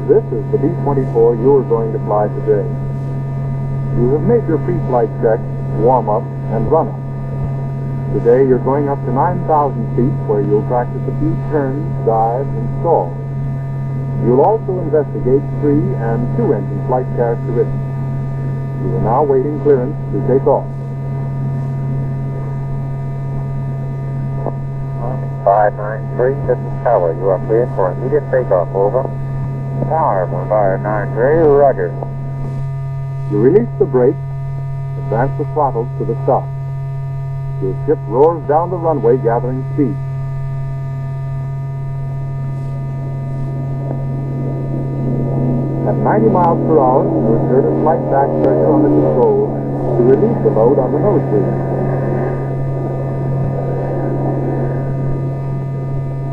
This is the B-24 you are going to fly today. You have made your pre-flight check, warm-up, and run-up. Today you're going up to 9,000 feet where you'll practice a few turns, dives, and stalls. You'll also investigate 3 and 2 engine flight characteristics. You are now waiting clearance to take off. 593, this is Tower. You are cleared for immediate takeoff, over. Tower, 1593, roger. You release the brake, advance the throttles to the stop. Your ship roars down the runway, gathering speed. At 90 miles per hour, you exert a slight back pressure on the controls to release the load on the nose wheel.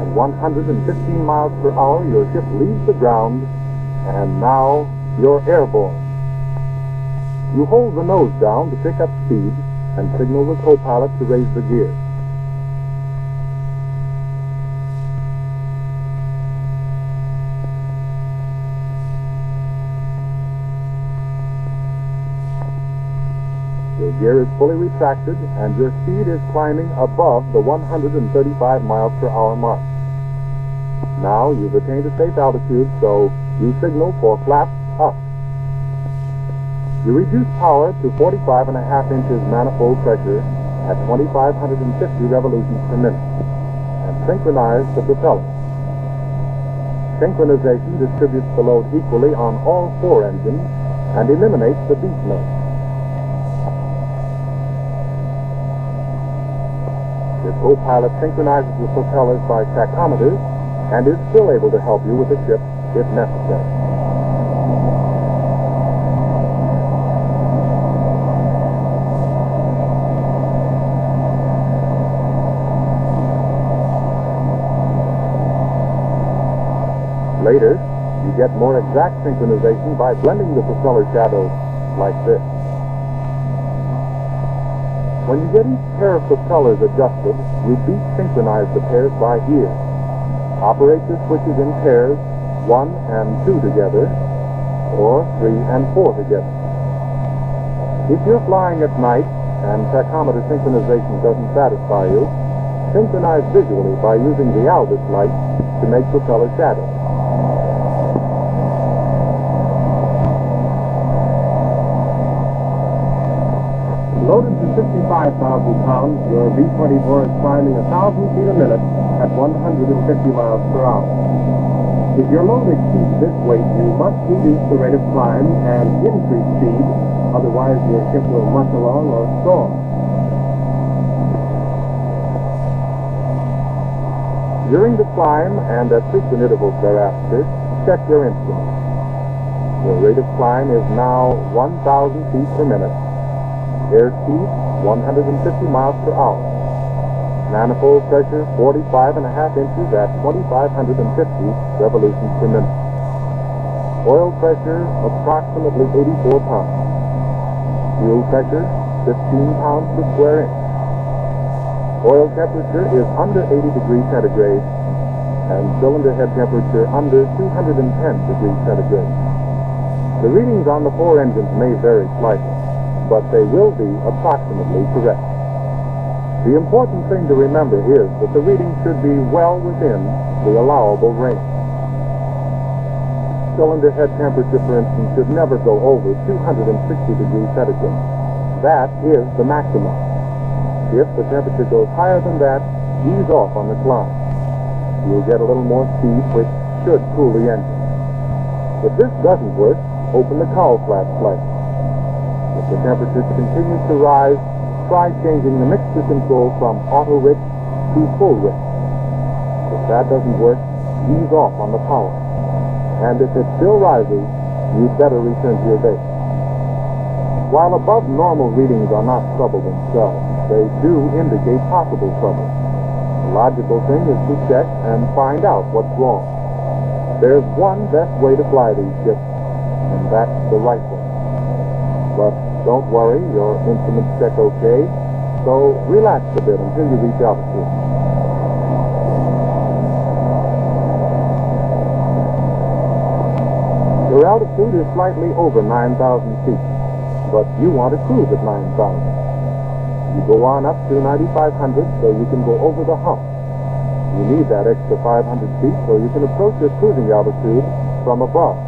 At 115 miles per hour, your ship leaves the ground, and now you're airborne. You hold the nose down to pick up speed and signal the co-pilot to raise the gear. Your gear is fully retracted and your speed is climbing above the 135 miles per hour mark. Now you've attained a safe altitude, so you signal for flaps up. You reduce power to 45.5 inches manifold pressure at 2,550 revolutions per minute and synchronize the propeller. Synchronization distributes the load equally on all 4 engines and eliminates the beep note. Your co-pilot synchronizes the propellers by tachometers and is still able to help you with the ship if necessary. Later, you get more exact synchronization by blending the propeller shadows like this. When you get each pair of propellers adjusted, you beat synchronize the pairs by ear. Operate the switches in pairs, 1 and 2 together, or 3 and 4 together. If you're flying at night and tachometer synchronization doesn't satisfy you, synchronize visually by using the Albus light to make propeller shadows. Loaded to 65,000 pounds, your B-24 is climbing 1,000 feet a minute at 150 miles per hour. If your load exceeds this weight, you must reduce the rate of climb and increase speed, otherwise your ship will mush along or stall. During the climb and at frequent intervals thereafter, check your instruments. Your rate of climb is now 1,000 feet per minute. Airspeed, 150 miles per hour. Manifold pressure, 45.5 inches at 2,550 revolutions per minute. Oil pressure, approximately 84 pounds. Fuel pressure, 15 pounds per square inch. Oil temperature is under 80 degrees centigrade, and cylinder head temperature under 210 degrees centigrade. The readings on the four engines may vary slightly, but they will be approximately correct. The important thing to remember is that the reading should be well within the allowable range. Cylinder head temperature, for instance, should never go over 260 degrees centigrade. That is the maximum. If the temperature goes higher than that, ease off on the climb. You'll get a little more speed, which should cool the engine. If this doesn't work, open the cowl flap slightly. If the temperature continues to rise, try changing the mixture control from auto rich to full rich. If that doesn't work, ease off on the power. And if it still rises, you'd better return to your base. While above normal readings are not trouble themselves, they do indicate possible trouble. The logical thing is to check and find out what's wrong. There's one best way to fly these ships, and that's the right way. But don't worry, your instruments check okay, so relax a bit until you reach altitude. Your altitude is slightly over 9,000 feet, but you want to cruise at 9,000. You go on up to 9,500 so you can go over the hump. You need that extra 500 feet so you can approach your cruising altitude from above.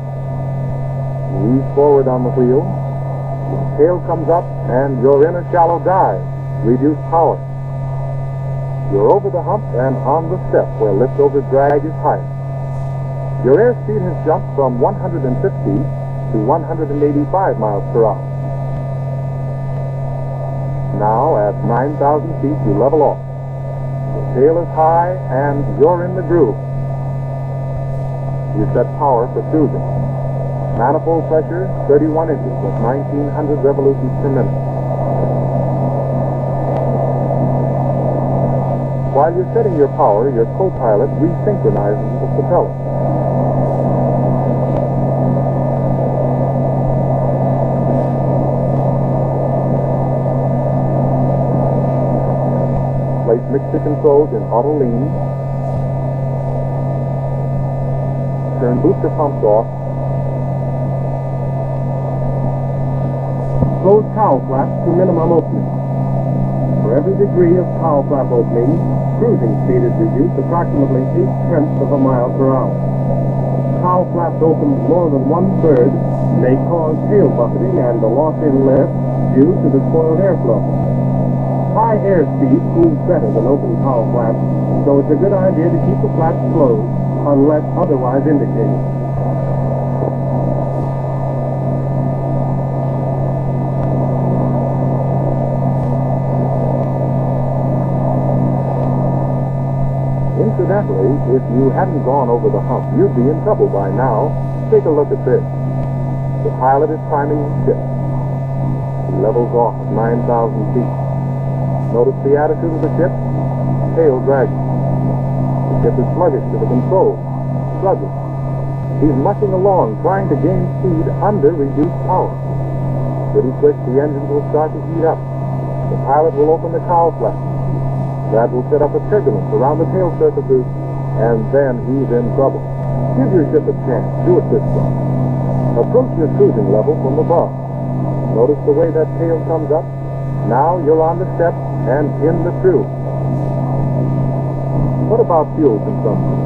You ease forward on the wheel, your tail comes up, and you're in a shallow dive. Reduce power. You're over the hump and on the step where lift-over drag is highest. Your airspeed has jumped from 150 to 185 miles per hour. Now, at 9,000 feet, you level off. The tail is high, and you're in the groove. You set power for cruising. Manifold pressure, 31 inches at 1,900 revolutions per minute. While you're setting your power, your co-pilot resynchronizes the propeller. Place mixture controls in auto lean. Turn booster pumps off. Close cowl flaps to minimum opening. For every degree of cowl flap opening, cruising speed is reduced approximately 0.8 of a mile per hour. Cowl flaps opened more than 1/3 may cause tail buffeting and a loss in lift due to the spoiled airflow. High airspeed cools better than open cowl flaps, so it's a good idea to keep the flaps closed unless otherwise indicated. Incidentally, if you hadn't gone over the hump, you'd be in trouble by now. Take a look at this. The pilot is climbing the ship. He levels off at 9,000 feet. Notice the attitude of the ship? Tail dragging. The ship is sluggish to the controls. Struggling. He's mushing along, trying to gain speed under reduced power. Pretty quick, the engines will start to heat up. The pilot will open the cowl flap. That will set up a turbulence around the tail surfaces, and then he's in trouble. Give your ship a chance. Do it this way. Approach your cruising level from above. Notice the way that tail comes up? Now you're on the step and in the cruise. What about fuel consumption?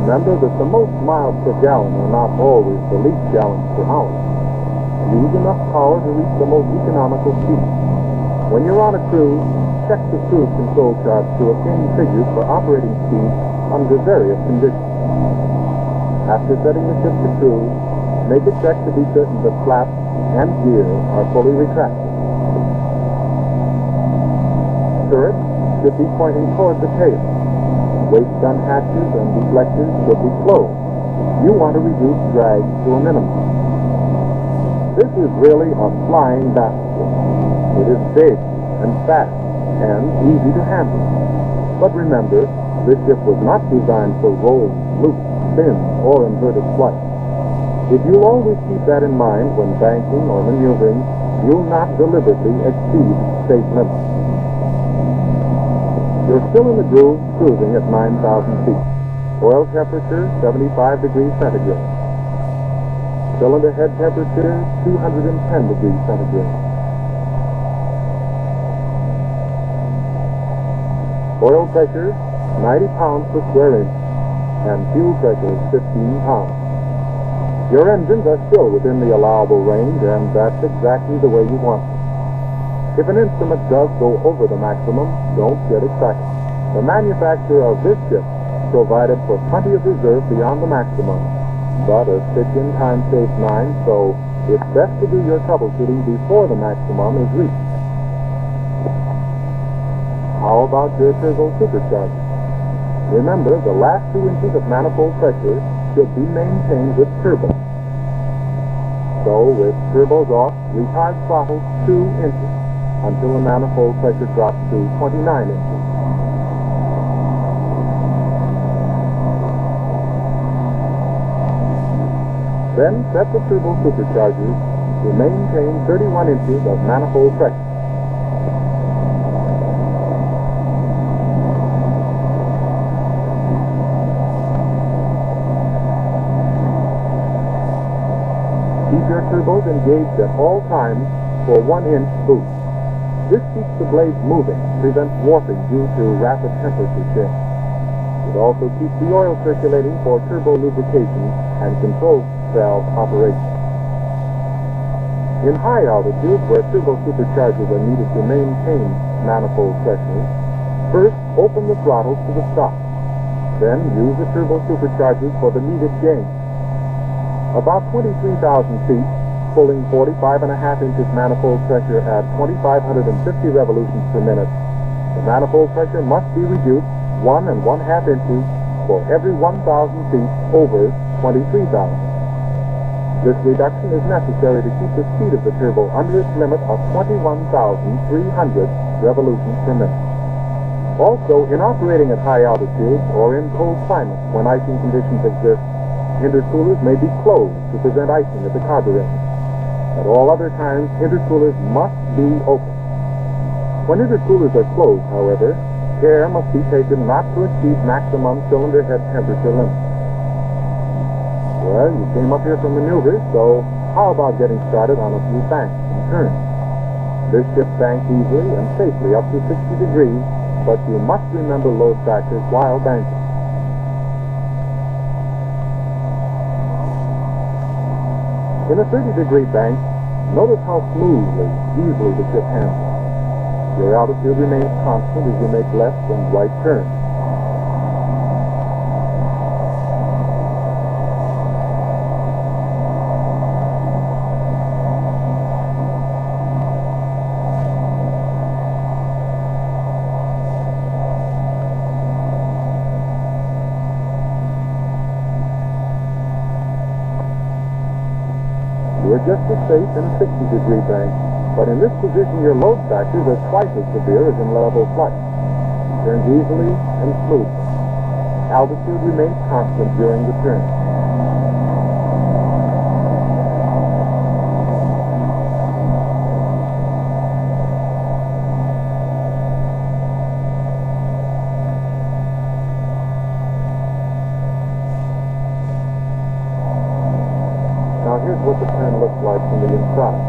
Remember that the most miles per gallon are not always the least gallons per hour. Use enough power to reach the most economical speed. When you're on a cruise, check the cruise control charts to obtain figures for operating speed under various conditions. After setting the ship to cruise, make a check to be certain that flaps and gear are fully retracted. Turrets should be pointing toward the tail. Waste gun hatches and deflectors should be closed. You want to reduce drag to a minimum. This is really a flying battleship. It is big and fast and easy to handle. But remember, this ship was not designed for rolls, loops, spins, or inverted flight. If you'll always keep that in mind when banking or maneuvering, you'll not deliberately exceed safe limits. You're still in the groove, cruising at 9,000 feet. Oil temperature, 75 degrees centigrade. Cylinder head temperature, 210 degrees centigrade. Oil pressure, 90 pounds per square inch, and fuel pressure, 15 pounds. Your engines are still within the allowable range, and that's exactly the way you want them. If an instrument does go over the maximum, don't get excited. The manufacturer of this ship provided for plenty of reserve beyond the maximum, but a stitch-in time saves 9, so it's best to do your troubleshooting before the maximum is reached. How about your turbo supercharger? Remember, the last 2 inches of manifold pressure should be maintained with turbo. So, with turbos off, retard throttle 2 inches until the manifold pressure drops to 29 inches. Then set the turbo superchargers to maintain 31 inches of manifold pressure. Keep your turbos engaged at all times for 1-inch boost. This keeps the blades moving, prevents warping due to rapid temperature change. It also keeps the oil circulating for turbo lubrication and controls valve operation. In high altitude, where turbo superchargers are needed to maintain manifold pressure, first open the throttles to the stop. Then use the turbo superchargers for the needed gain. About 23,000 feet, pulling 45.5 inches manifold pressure at 2,550 revolutions per minute, the manifold pressure must be reduced 1 1/2 inches for every 1,000 feet over 23,000. This reduction is necessary to keep the speed of the turbo under its limit of 21,300 revolutions per minute. Also, in operating at high altitude or in cold climates when icing conditions exist, intercoolers may be closed to prevent icing at the carburetor. At all other times, intercoolers must be open. When intercoolers are closed, however, care must be taken not to exceed maximum cylinder head temperature limits. Well, you came up here for maneuvers, so how about getting started on a few banks and turns? This ship banks easily and safely up to 60 degrees, but you must remember load factors while banking. In a 30-degree bank, notice how smoothly, easily the ship handles. Your altitude remains constant as you make left and right turns. You are just as safe in a 60-degree bank, but in this position your load factors are twice as severe as in level flight. It turns easily and smoothly. Altitude remains constant during the turn. Now here's what the turn looks like from the inside.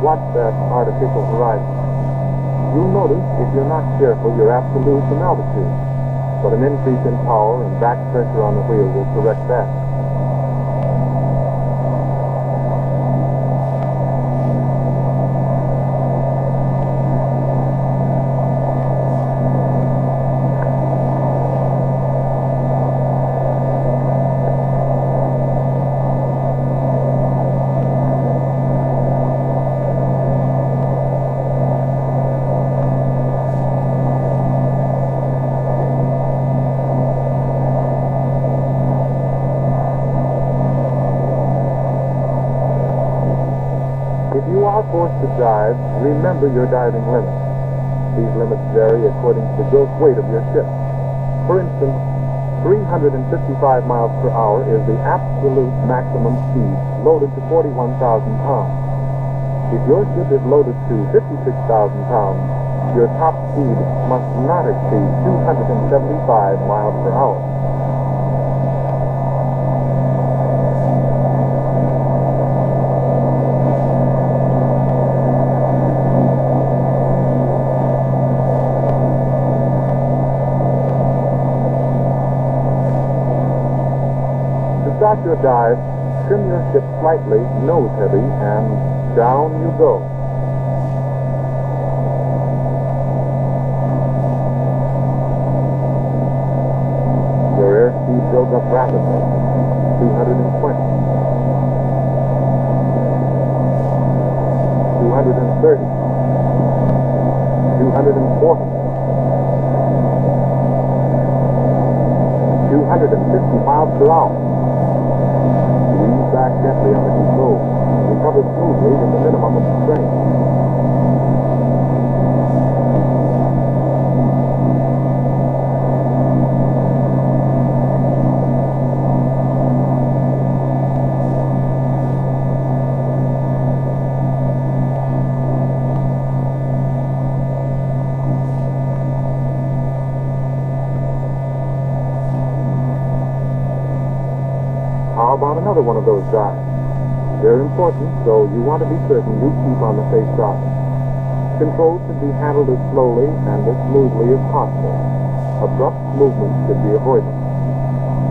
Watch that artificial horizon. You'll notice, if you're not careful, you're apt to lose some altitude, but an increase in power and back pressure on the wheel will correct that. If you are forced to dive, remember your diving limits. These limits vary according to the gross weight of your ship. For instance, 355 miles per hour is the absolute maximum speed, loaded to 41,000 pounds. If your ship is loaded to 56,000 pounds, your top speed must not exceed 275 miles per hour. start your dive, trim your ship slightly, nose heavy, and down you go. Your airspeed builds up rapidly, 220, 230, 240, 250 miles per hour. Ease back gently on the controls. Recover smoothly with the minimum of strain. How about another one of those dives? They're important, so you want to be certain you keep on the safe side. Controls should be handled as slowly and as smoothly as possible. Abrupt movements should be avoided.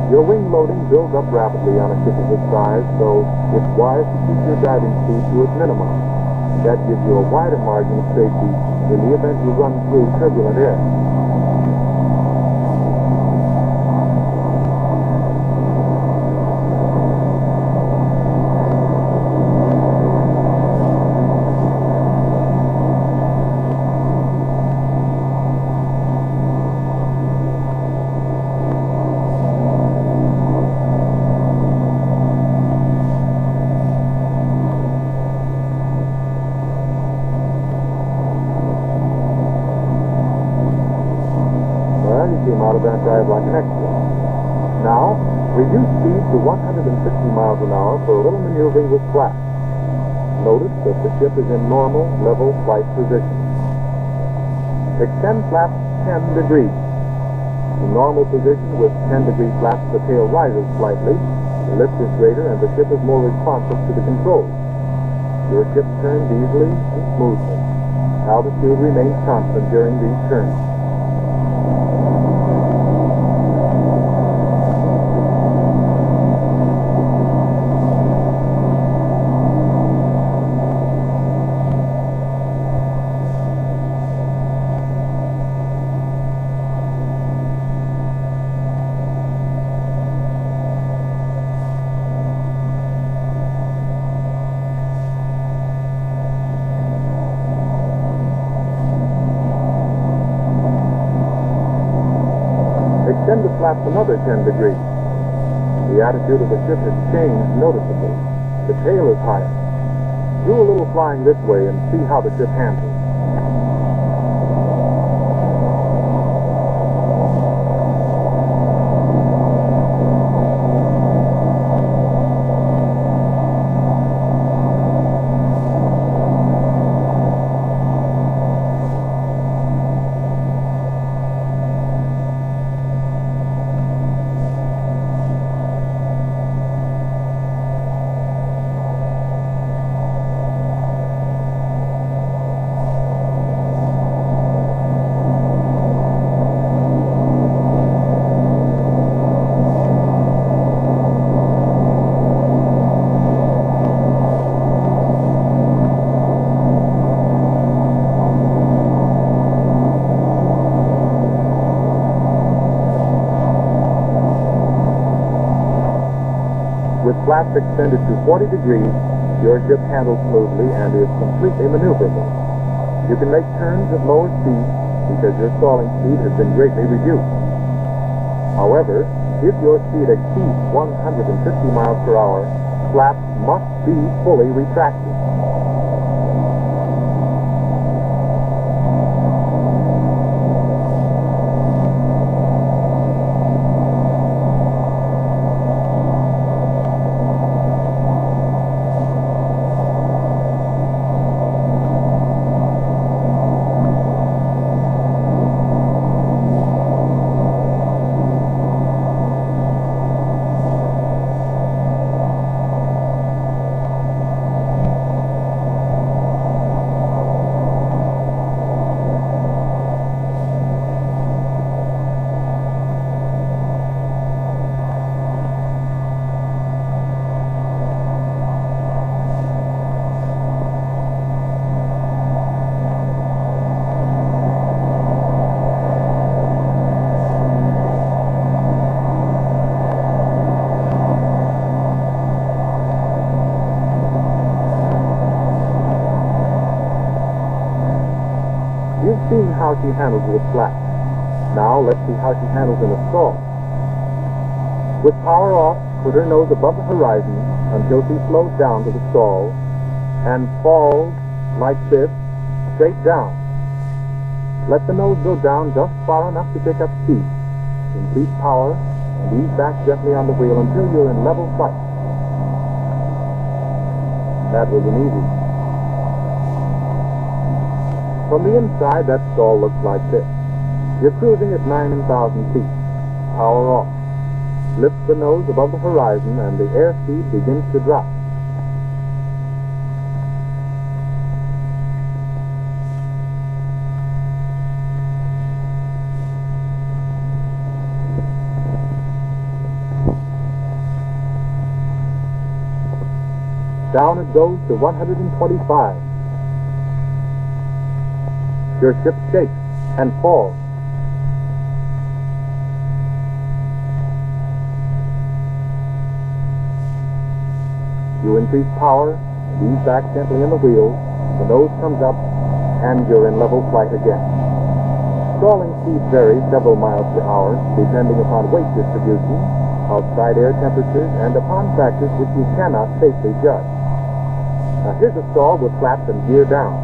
Your wing loading builds up rapidly on a ship of this size, so it's wise to keep your diving speed to its minimum. That gives you a wider margin of safety in the event you run through turbulent air. Came out of that dive like an expert. Now, reduce speed to 150 miles an hour for a little maneuvering with flaps. Notice that the ship is in normal, level flight position. Extend flaps 10 degrees. In normal position with 10-degree flaps, the tail rises slightly, the lift is greater, and the ship is more responsive to the controls. Your ship turns easily and smoothly. Altitude remains constant during these turns. Extend the flaps another 10 degrees. The attitude of the ship has changed noticeably. The tail is higher. Do a little flying this way and see how the ship handles. With flaps extended to 40 degrees, your ship handles smoothly and is completely maneuverable. You can make turns at lower speeds because your stalling speed has been greatly reduced. However, if your speed exceeds 150 miles per hour, flaps must be fully retracted. seeing how she handles with flaps. Now let's see how she handles in a stall. With power off, put her nose above the horizon until she slows down to the stall and falls like this, straight down. Let the nose go down just far enough to pick up speed. Increase power and ease back gently on the wheel until you're in level flight. That was an easy. From the inside, that stall looks like this. You're cruising at 9,000 feet. Power off. Lift the nose above the horizon and the airspeed begins to drop. Down it goes to 125. Your ship shakes and falls. You increase power and ease back gently in the wheel. The nose comes up and you're in level flight again. Stalling speeds vary several miles per hour depending upon weight distribution, outside air temperatures, and upon factors which you cannot safely judge. Now here's a stall with flaps and gear down.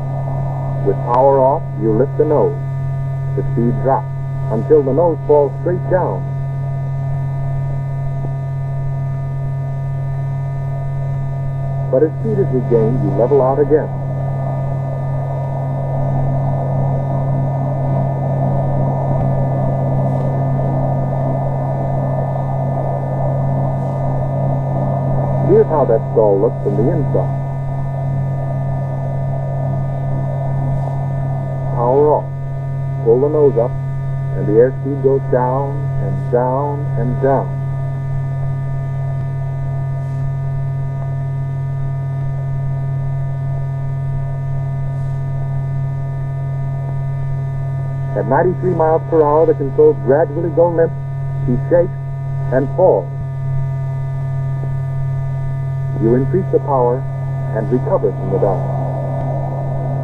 With power off, you lift the nose. The speed drops until the nose falls straight down. But as speed is regained, you level out again. Here's how that stall looks from the inside. Power off. Pull the nose up, and the airspeed goes down and down and down. At 93 miles per hour, the controls gradually go limp. She shakes and falls. You increase the power and recover from the dive.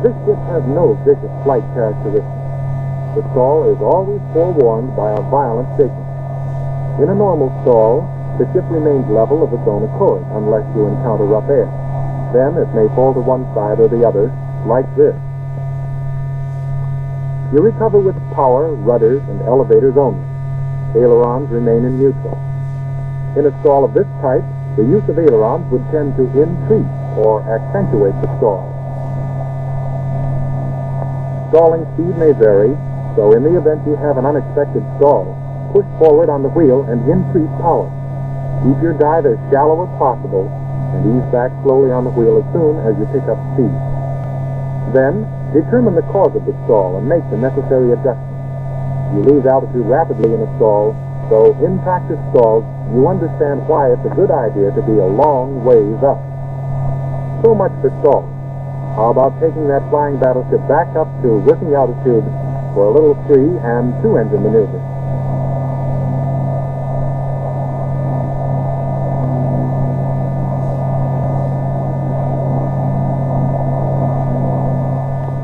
This ship has no vicious flight characteristics. The stall is always forewarned by a violent shaking. In a normal stall, the ship remains level of its own accord, unless you encounter rough air. Then it may fall to one side or the other, like this. You recover with power, rudders, and elevators only. Ailerons remain in neutral. In a stall of this type, the use of ailerons would tend to increase or accentuate the stall. Stalling speed may vary, so in the event you have an unexpected stall, push forward on the wheel and increase power. Keep your dive as shallow as possible and ease back slowly on the wheel as soon as you pick up speed. Then, determine the cause of the stall and make the necessary adjustments. You lose altitude rapidly in a stall, so in practice stalls, you understand why it's a good idea to be a long ways up. So much for stalling. How about taking that flying battleship back up to working altitude for a little 3 and 2 engine maneuver?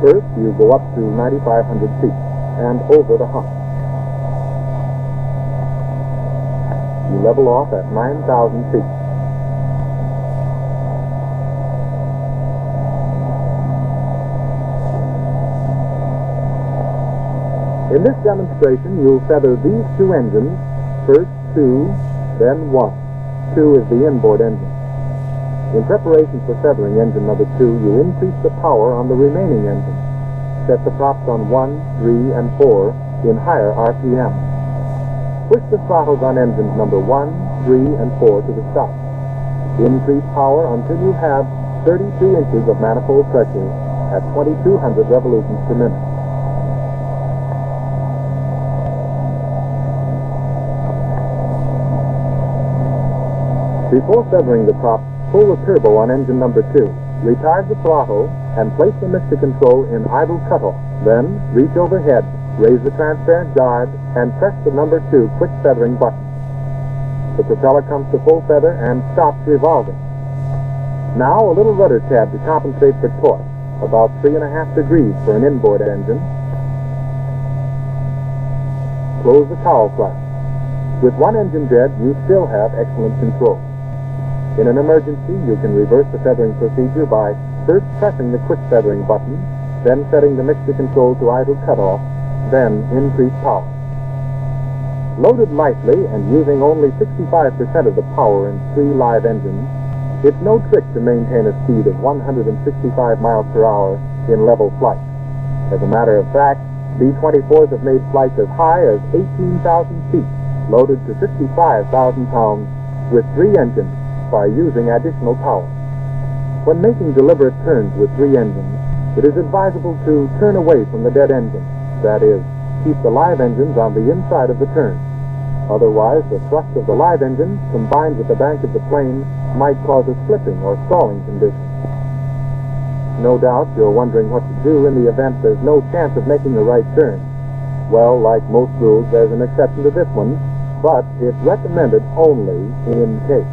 First, you go up to 9,500 feet and over the hump. You level off at 9,000 feet. In this demonstration, you'll feather these 2 engines, first 2, then 1. 2 is the inboard engine. In preparation for feathering engine number 2, you increase the power on the remaining engines. Set the props on 1, 3, and 4 in higher RPM. Push the throttles on engines number 1, 3, and 4 to the stop. Increase power until you have 32 inches of manifold pressure at 2,200 revolutions per minute. Before feathering the prop, pull the turbo on engine number 2. Retard the throttle and place the mixture control in idle cutoff. Then, reach overhead, raise the transparent guard, and press the number 2 quick feathering button. The propeller comes to full feather and stops revolving. Now, a little rudder tab to compensate for torque, about 3.5 degrees for an inboard engine. Close the cowl flap. With one engine dead, you still have excellent control. In an emergency, you can reverse the feathering procedure by first pressing the quick feathering button, then setting the mixture control to idle cutoff, then increase power. Loaded lightly and using only 65% of the power in 3 live engines, it's no trick to maintain a speed of 165 miles per hour in level flight. As a matter of fact, B-24s have made flights as high as 18,000 feet, loaded to 55,000 pounds with 3 engines by using additional power. When making deliberate turns with 3 engines, it is advisable to turn away from the dead engine. That is, keep the live engines on the inside of the turn. Otherwise, the thrust of the live engine, combined with the bank of the plane, might cause a slipping or stalling condition. No doubt you're wondering what to do in the event there's no chance of making the right turn. Well, like most rules, there's an exception to this one, but it's recommended only in case.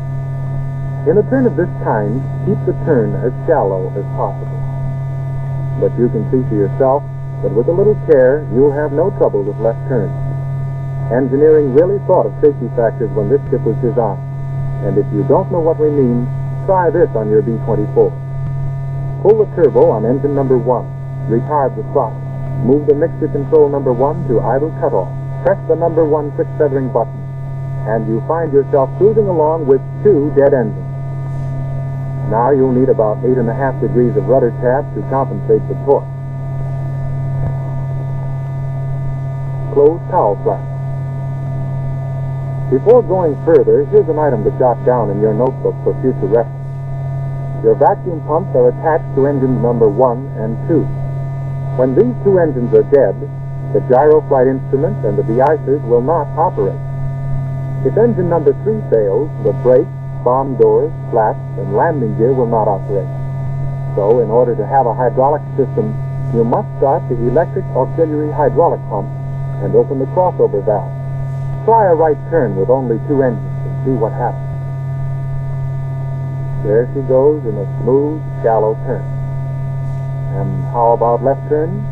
In a turn of this kind, keep the turn as shallow as possible. But you can see for yourself that with a little care, you'll have no trouble with left turns. Engineering really thought of safety factors when this ship was designed. And if you don't know what we mean, try this on your B-24. Pull the turbo on engine number 1. Retard the throttle. Move the mixture control number 1 to idle cutoff. Press the number 1 quick feathering button. And you find yourself cruising along with 2 dead engines. Now you'll need about 8.5 degrees of rudder tab to compensate for torque. Close cowl flap. Before going further, here's an item to jot down in your notebook for future reference. Your vacuum pumps are attached to engines number 1 and 2. When these 2 engines are dead, the gyro flight instrument and the de-icers will not operate. If engine number 3 fails, the brakes, bomb doors, flaps, and landing gear will not operate. So, in order to have a hydraulic system, you must start the electric auxiliary hydraulic pump and open the crossover valve. Try a right turn with only 2 engines and see what happens. There she goes in a smooth, shallow turn. And how about left turn?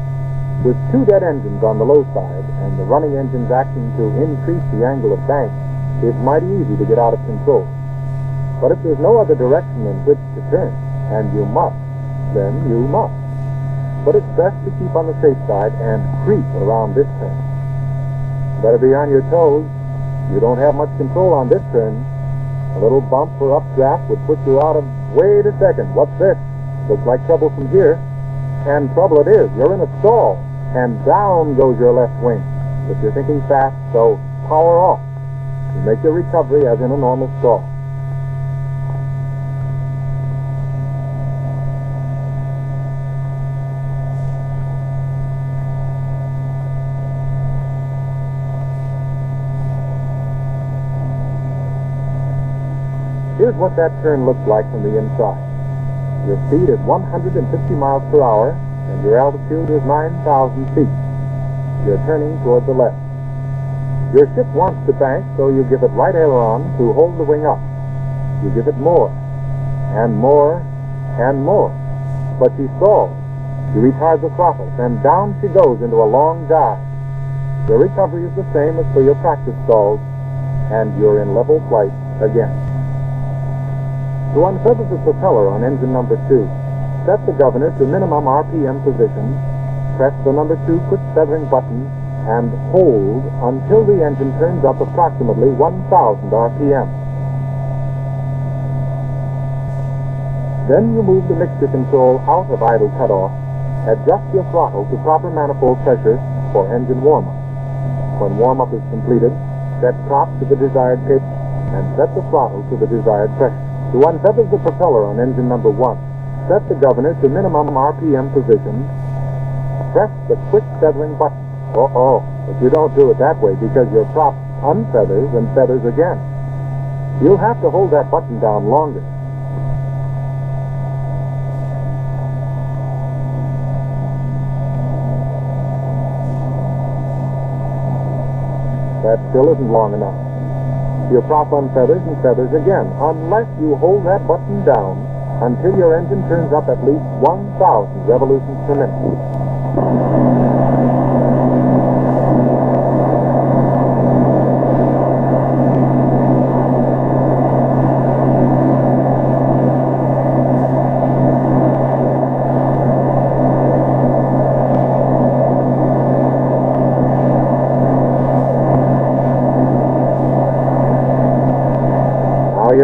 With 2 dead engines on the low side and the running engines acting to increase the angle of bank, it's mighty easy to get out of control. But if there's no other direction in which to turn, and you must, then you must. But it's best to keep on the safe side and creep around this turn. Better be on your toes. You don't have much control on this turn. A little bump or updraft would put you out of... Wait a second, what's this? Looks like trouble from here. And trouble it is. You're in a stall. And down goes your left wing. But you're thinking fast, so power off. You make your recovery as in a normal stall. Here's what that turn looks like from the inside. Your speed is 150 miles per hour, and your altitude is 9,000 feet. You're turning toward the left. Your ship wants to bank, so you give it right aileron to hold the wing up. You give it more, and more, and more. But she stalls. You retard the throttle, and down she goes into a long dive. Your recovery is the same as for your practice stalls, and you're in level flight again. To unfeather the propeller on engine number 2, set the governor to minimum RPM position, press the number 2 quick feathering button, and hold until the engine turns up approximately 1,000 RPM. Then you move the mixture control out of idle cutoff, adjust your throttle to proper manifold pressure for engine warm-up. When warm-up is completed, set prop to the desired pitch, and set the throttle to the desired pressure. To unfeather the propeller on engine number 1, set the governor to minimum RPM position, press the quick feathering button. But you don't do it that way because your prop unfeathers and feathers again. You'll have to hold that button down longer. That still isn't long enough. Your prop unfeathers and feathers again, unless you hold that button down until your engine turns up at least 1,000 revolutions per minute.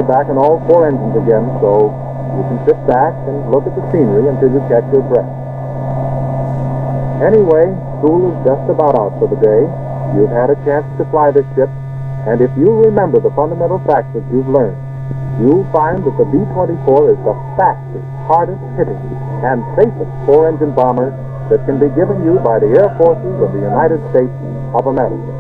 back on all 4 engines again, so you can sit back and look at the scenery until you catch your breath. Anyway, school is just about out for the day. You've had a chance to fly the ship, and if you remember the fundamental facts that you've learned, you'll find that the B-24 is the fastest, hardest hitting, and safest 4-engine bomber that can be given you by the Air Forces of the United States of America.